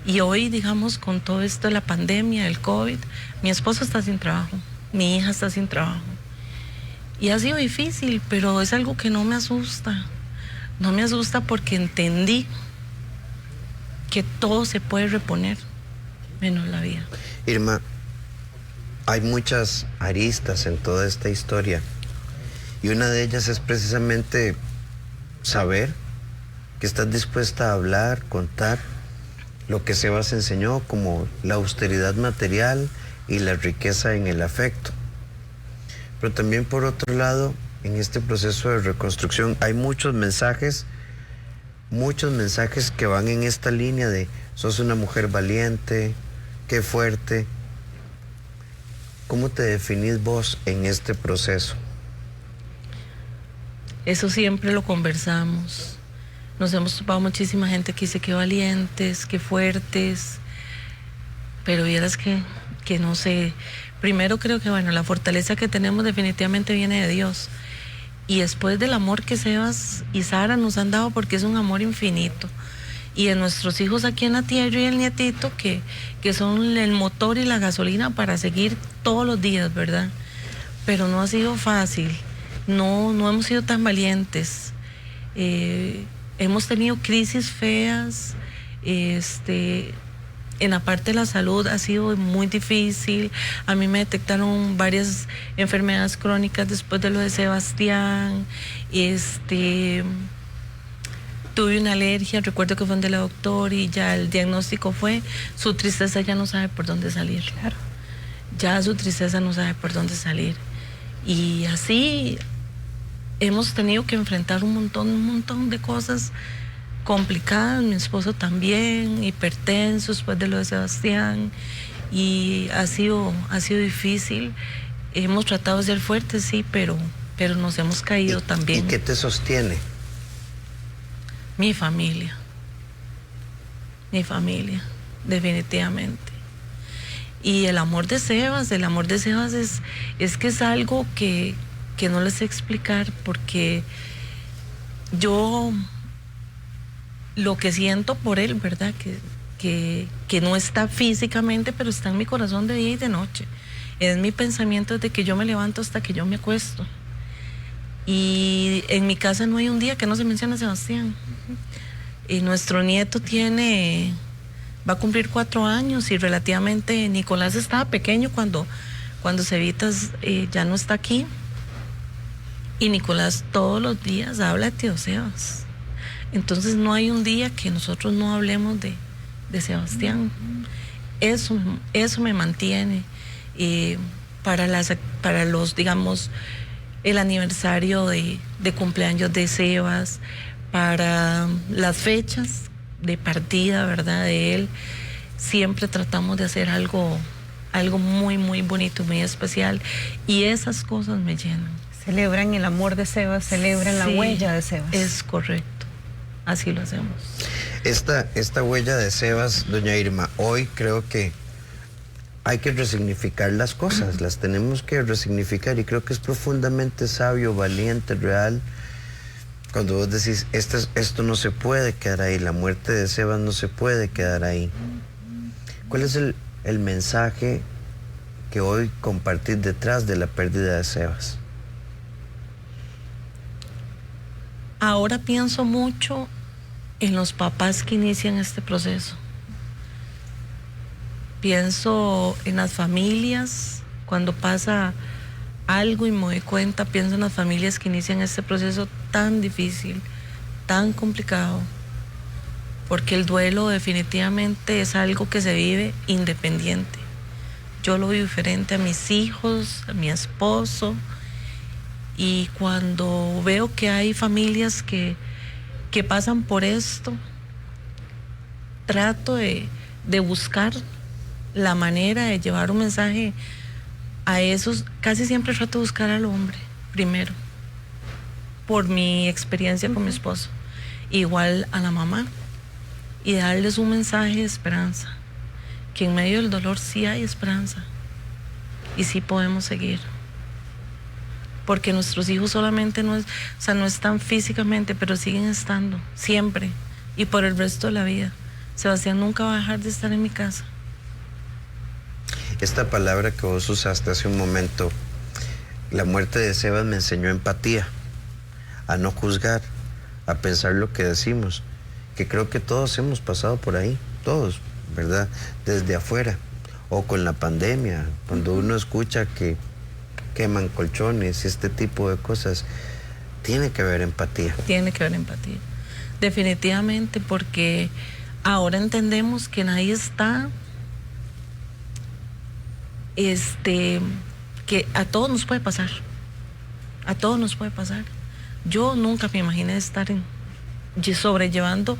S3: Y hoy, digamos, con todo esto de la pandemia, el COVID, mi esposo está sin trabajo, mi hija está sin trabajo y ha sido difícil, pero es algo que no me asusta. No me asusta porque entendí que todo se puede reponer, menos la vida.
S1: Irma, hay muchas aristas en toda esta historia y una de ellas es precisamente saber que estás dispuesta a hablar, contar lo que Sebas enseñó como la austeridad material y la riqueza en el afecto. Pero también por otro lado, en este proceso de reconstrucción hay muchos mensajes que van en esta línea de sos una mujer valiente, qué fuerte. ¿Cómo te definís vos en este proceso?
S3: Eso siempre lo conversamos. Nos hemos topado muchísima gente que dice que valientes, que fuertes, pero vieras que no sé. Primero creo que bueno, la fortaleza que tenemos definitivamente viene de Dios. Y después del amor que Sebas y Sara nos han dado, porque es un amor infinito. Y de nuestros hijos aquí en la tierra y el nietito, que son el motor y la gasolina para seguir todos los días, ¿verdad? Pero no ha sido fácil, no hemos sido tan valientes. Hemos tenido crisis feas, en la parte de la salud ha sido muy difícil. A mí me detectaron varias enfermedades crónicas después de lo de Sebastián. Tuve una alergia, recuerdo que fue donde la doctora y ya el diagnóstico fue, su tristeza ya no sabe por dónde salir. Claro. Ya su tristeza no sabe por dónde salir. Y así hemos tenido que enfrentar un montón de cosas complicadas. Mi esposo también, hipertenso después de lo de Sebastián. y ha sido difícil. Hemos tratado de ser fuertes, sí, pero nos hemos caído también.
S1: ¿Y qué te sostiene?
S3: Mi familia, definitivamente. Y el amor de Sebas es que es algo que no les sé explicar, porque yo lo que siento por él, ¿verdad? Que no está físicamente, pero está en mi corazón de día y de noche. Es mi pensamiento desde que yo me levanto hasta que yo me acuesto. Y en mi casa no hay un día que no se mencione a Sebastián. Y nuestro nieto va a cumplir 4 años, y relativamente Nicolás estaba pequeño cuando Cevitas ya no está aquí. Y Nicolás todos los días habla de tío Sebas. Entonces no hay un día que nosotros no hablemos de Sebastián. Eso me mantiene. Para los, digamos, el aniversario de cumpleaños de Sebas, para las fechas de partida, ¿verdad?, de él, siempre tratamos de hacer algo muy, muy bonito, muy especial, y esas cosas me llenan.
S2: Celebran el amor de Sebas, celebran la huella de Sebas.
S3: Es correcto, así lo hacemos.
S1: Esta huella de Sebas, doña Irma, hoy creo que hay que resignificar las cosas, las tenemos que resignificar, y creo que es profundamente sabio, valiente, real, cuando vos decís, esto no se puede quedar ahí, la muerte de Sebas no se puede quedar ahí. ¿Cuál es el mensaje que hoy compartís detrás de la pérdida de Sebas?
S3: Ahora pienso mucho en los papás que inician este proceso. Pienso en las familias, cuando pasa algo y me doy cuenta, pienso en las familias que inician este proceso tan difícil, tan complicado, porque el duelo definitivamente es algo que se vive independiente. Yo lo vivo diferente a mis hijos, a mi esposo, y cuando veo que hay familias que pasan por esto, trato de buscar la manera de llevar un mensaje a esos. Casi siempre trato de buscar al hombre primero, por mi experiencia con mi esposo, igual a la mamá, y darles un mensaje de esperanza, que en medio del dolor sí hay esperanza y sí podemos seguir, porque nuestros hijos solamente no están físicamente, pero siguen estando siempre y por el resto de la vida. Sebastián nunca va a dejar de estar en mi casa.
S1: Esta palabra que vos usaste hace un momento, la muerte de Sebas, me enseñó empatía, a no juzgar, a pensar lo que decimos, que creo que todos hemos pasado por ahí, todos, ¿verdad? Desde afuera, o con la pandemia, cuando uno escucha que queman colchones y este tipo de cosas, tiene que haber empatía.
S3: Tiene que haber empatía, definitivamente, porque ahora entendemos que nadie está... que a todos nos puede pasar. A todos nos puede pasar. Yo nunca me imaginé estar sobrellevando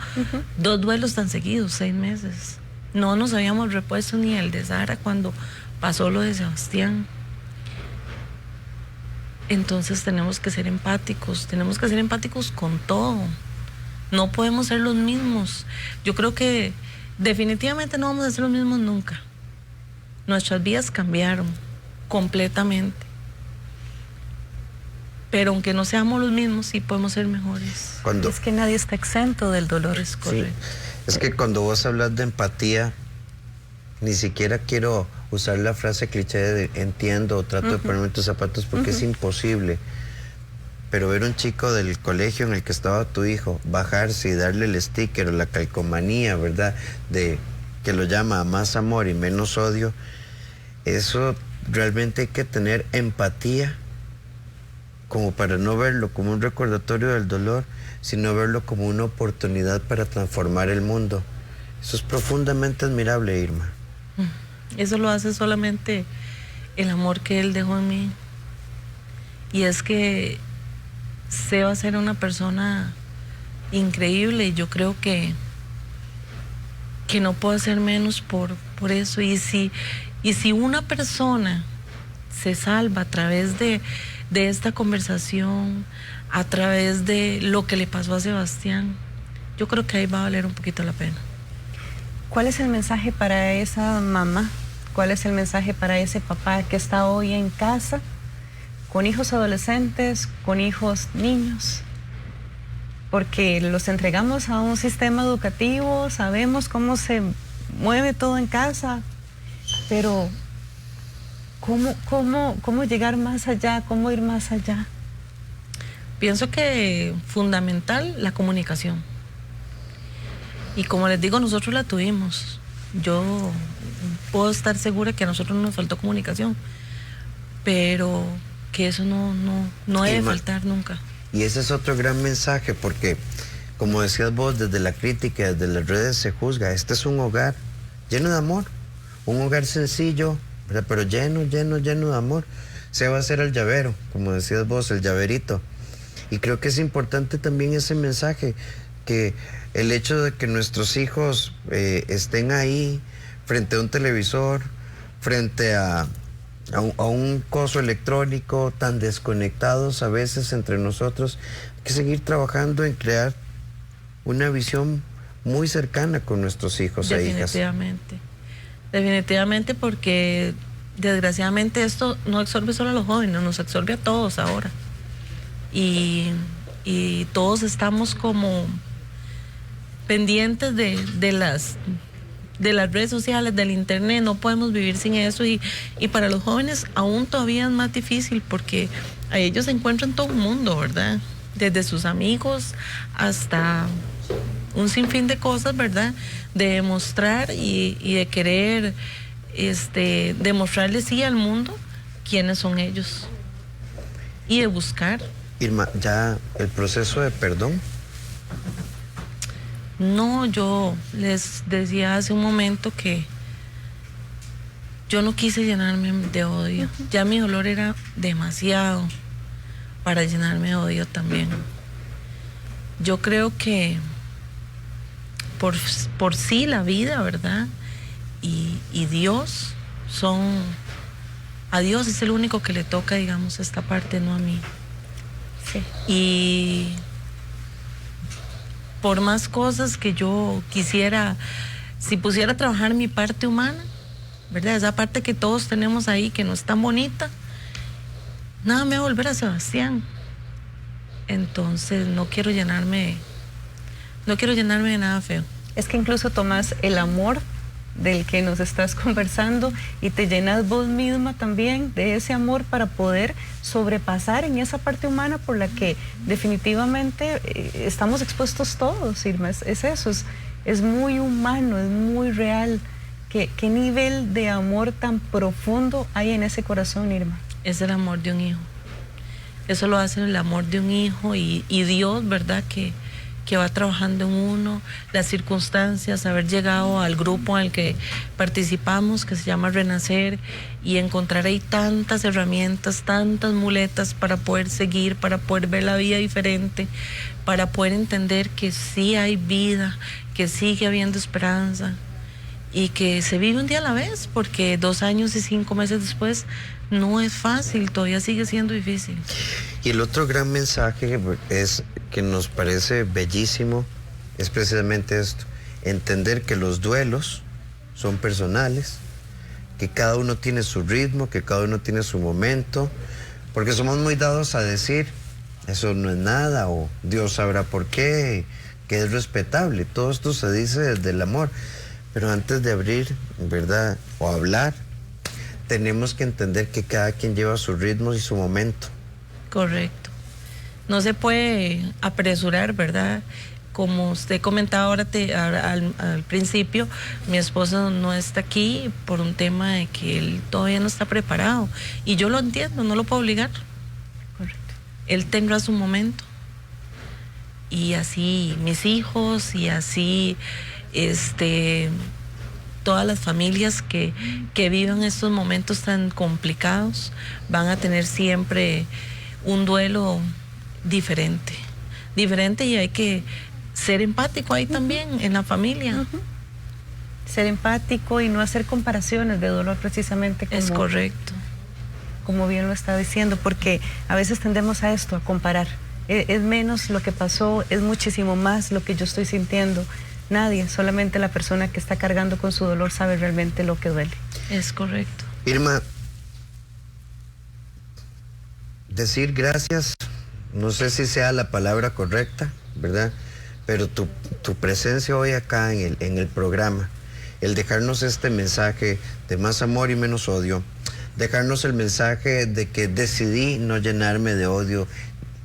S3: 2 duelos tan seguidos, 6 meses. No nos habíamos repuesto ni el de Sara cuando pasó lo de Sebastián. Entonces tenemos que ser empáticos con todo. No podemos ser los mismos. Yo creo que definitivamente no vamos a ser los mismos nunca. Nuestras vidas cambiaron completamente. Pero aunque no seamos los mismos, sí podemos ser mejores.
S2: Es que nadie está exento del dolor.
S3: Es correcto.
S1: Sí. Es que cuando vos hablas de empatía, ni siquiera quiero usar la frase cliché de entiendo o trato de ponerme en tus zapatos, porque es imposible. Pero ver un chico del colegio en el que estaba tu hijo bajarse y darle el sticker o la calcomanía, ¿verdad?, de que lo llama a más amor y menos odio, eso realmente hay que tener empatía como para no verlo como un recordatorio del dolor, sino verlo como una oportunidad para transformar el mundo. Eso es profundamente admirable, Irma.
S3: Eso lo hace solamente el amor que él dejó en mí. Y es que Sebas era una persona increíble, y yo creo que que no puedo hacer menos por eso. Y si una persona se salva a través de esta conversación, a través de lo que le pasó a Sebastián, yo creo que ahí va a valer un poquito la pena.
S2: ¿Cuál es el mensaje para esa mamá? ¿Cuál es el mensaje para ese papá que está hoy en casa con hijos adolescentes, con hijos niños? Porque los entregamos a un sistema educativo, sabemos cómo se mueve todo en casa, pero ¿cómo llegar más allá? ¿Cómo ir más allá?
S3: Pienso que fundamental la comunicación. Y como les digo, nosotros la tuvimos. Yo puedo estar segura que a nosotros nos faltó comunicación, pero que eso no debe faltar nunca.
S1: Y ese es otro gran mensaje, porque como decías vos, desde la crítica, desde las redes se juzga. Este es un hogar lleno de amor, un hogar sencillo, ¿verdad? Pero lleno de amor. Se va a hacer el llavero, como decías vos, el llaverito. Y creo que es importante también ese mensaje, que el hecho de que nuestros hijos estén ahí frente a un televisor, frente a un coso electrónico, tan desconectados a veces entre nosotros, hay que seguir trabajando en crear una visión muy cercana con nuestros hijos e hijas.
S3: Definitivamente, porque desgraciadamente esto no absorbe solo a los jóvenes, nos absorbe a todos ahora. Y todos estamos como pendientes de las redes sociales, del internet, no podemos vivir sin eso, y para los jóvenes aún todavía es más difícil, porque a ellos se encuentran todo el mundo, ¿verdad? Desde sus amigos hasta un sinfín de cosas, ¿verdad? De demostrar y de querer demostrarles sí al mundo quiénes son ellos, y de buscar.
S1: Irma, ya el proceso de perdón.
S3: No, yo les decía hace un momento que yo no quise llenarme de odio. Ya mi dolor era demasiado para llenarme de odio también. Yo creo que por sí la vida, ¿verdad? Y Dios a Dios es el único que le toca, digamos, esta parte, no a mí. Sí. Y por más cosas que yo quisiera, si pusiera a trabajar mi parte humana, ¿verdad? Esa parte que todos tenemos ahí, que no es tan bonita, nada me va a volver a Sebastián. Entonces no quiero llenarme de nada feo.
S2: Es que incluso tomas el amor del que nos estás conversando y te llenas vos misma también de ese amor para poder sobrepasar en esa parte humana por la que definitivamente estamos expuestos todos, Irma. Es eso, es muy humano, es muy real. ¿Qué nivel de amor tan profundo hay en ese corazón, Irma?
S3: Es el amor de un hijo. Eso lo hace el amor de un hijo y Dios, ¿verdad? Que va trabajando en uno, las circunstancias, haber llegado al grupo en el que participamos, que se llama Renacer, y encontrar ahí tantas herramientas, tantas muletas para poder seguir, para poder ver la vida diferente, para poder entender que sí hay vida, que sigue habiendo esperanza y que se vive un día a la vez, porque 2 años y 5 meses después no es fácil, todavía sigue siendo difícil.
S1: Y el otro gran mensaje es que nos parece bellísimo, es precisamente esto: entender que los duelos son personales, que cada uno tiene su ritmo, que cada uno tiene su momento, porque somos muy dados a decir eso no es nada, o Dios sabrá por qué, que es respetable. Todo esto se dice desde el amor, pero antes de abrir, ¿verdad?, o hablar, tenemos que entender que cada quien lleva su ritmo y su momento.
S3: Correcto. No se puede apresurar, ¿verdad? Como usted comentaba ahora al principio, mi esposo no está aquí por un tema de que él todavía no está preparado. Y yo lo entiendo, no lo puedo obligar. Correcto. Él tendrá su momento. Y así mis hijos, y así todas las familias que vivan estos momentos tan complicados van a tener siempre un duelo diferente, y hay que ser empático ahí también en la familia.
S2: ser empático y no hacer comparaciones de dolor precisamente
S3: Es correcto.
S2: Como bien lo está diciendo, porque a veces tendemos a esto, a comparar. Es menos lo que pasó, es muchísimo más lo que yo estoy sintiendo. Nadie, solamente la persona que está cargando con su dolor sabe realmente lo que duele.
S3: Es correcto.
S1: Irma, decir gracias, no sé si sea la palabra correcta, ¿verdad? Pero tu presencia hoy acá en el programa, el dejarnos este mensaje de más amor y menos odio, dejarnos el mensaje de que decidí no llenarme de odio,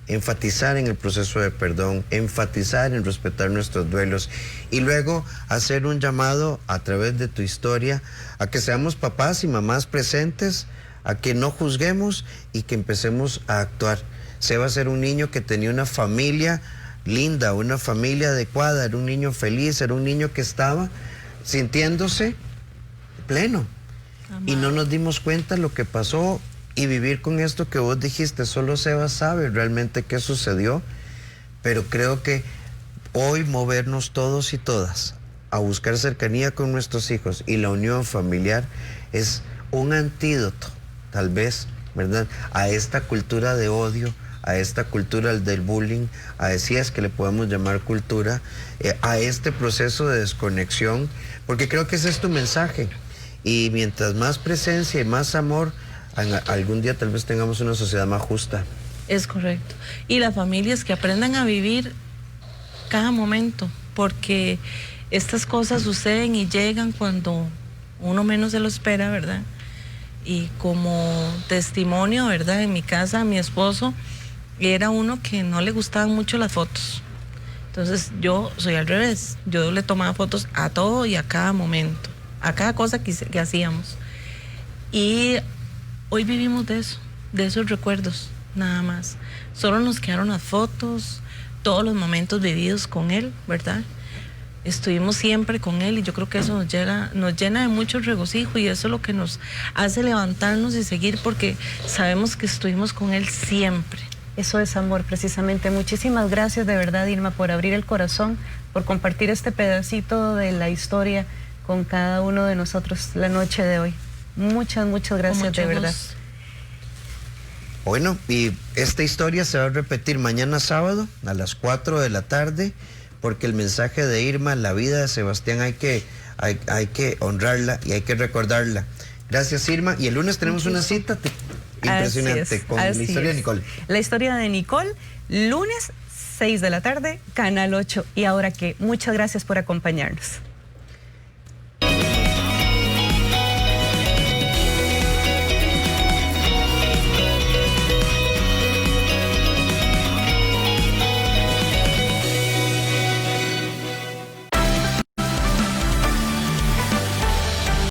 S1: enfatizar en el proceso de perdón, enfatizar en respetar nuestros duelos y luego hacer un llamado a través de tu historia a que seamos papás y mamás presentes, a que no juzguemos y que empecemos a actuar. Sebas era un niño que tenía una familia linda, una familia adecuada, era un niño feliz, era un niño que estaba sintiéndose pleno. Y no nos dimos cuenta lo que pasó y vivir con esto que vos dijiste, solo Sebas sabe realmente qué sucedió, pero creo que hoy movernos todos y todas a buscar cercanía con nuestros hijos y la unión familiar es un antídoto, tal vez, ¿verdad?, a esta cultura de odio, a esta cultura del bullying, a si es que le podemos llamar cultura, a este proceso de desconexión, porque creo que ese es tu mensaje. Y mientras más presencia y más amor, algún día tal vez tengamos una sociedad más justa.
S3: Es correcto. Y las familias que aprendan a vivir cada momento, porque estas cosas suceden y llegan cuando uno menos se lo espera, ¿verdad? Y como testimonio, ¿verdad? En mi casa, mi esposo era uno que no le gustaban mucho las fotos. Entonces yo soy al revés. Yo le tomaba fotos a todo y a cada momento, a cada cosa que hacíamos. Y hoy vivimos de eso, de esos recuerdos, nada más. Solo nos quedaron las fotos, todos los momentos vividos con él, ¿verdad? Estuvimos siempre con él y yo creo que eso nos llena de mucho regocijo y eso es lo que nos hace levantarnos y seguir porque sabemos que estuvimos con él siempre.
S2: Eso es amor, precisamente. Muchísimas gracias de verdad, Irma, por abrir el corazón, por compartir este pedacito de la historia con cada uno de nosotros la noche de hoy. Muchas gracias de verdad.
S1: Bueno, y esta historia se va a repetir mañana sábado a las 4 de la tarde, porque el mensaje de Irma, la vida de Sebastián, hay que honrarla y hay que recordarla. Gracias, Irma. Y el lunes tenemos una cita impresionante con la historia de Nicole.
S2: La historia de Nicole, lunes 6 de la tarde, Canal 8. Y ahora que, muchas gracias por acompañarnos.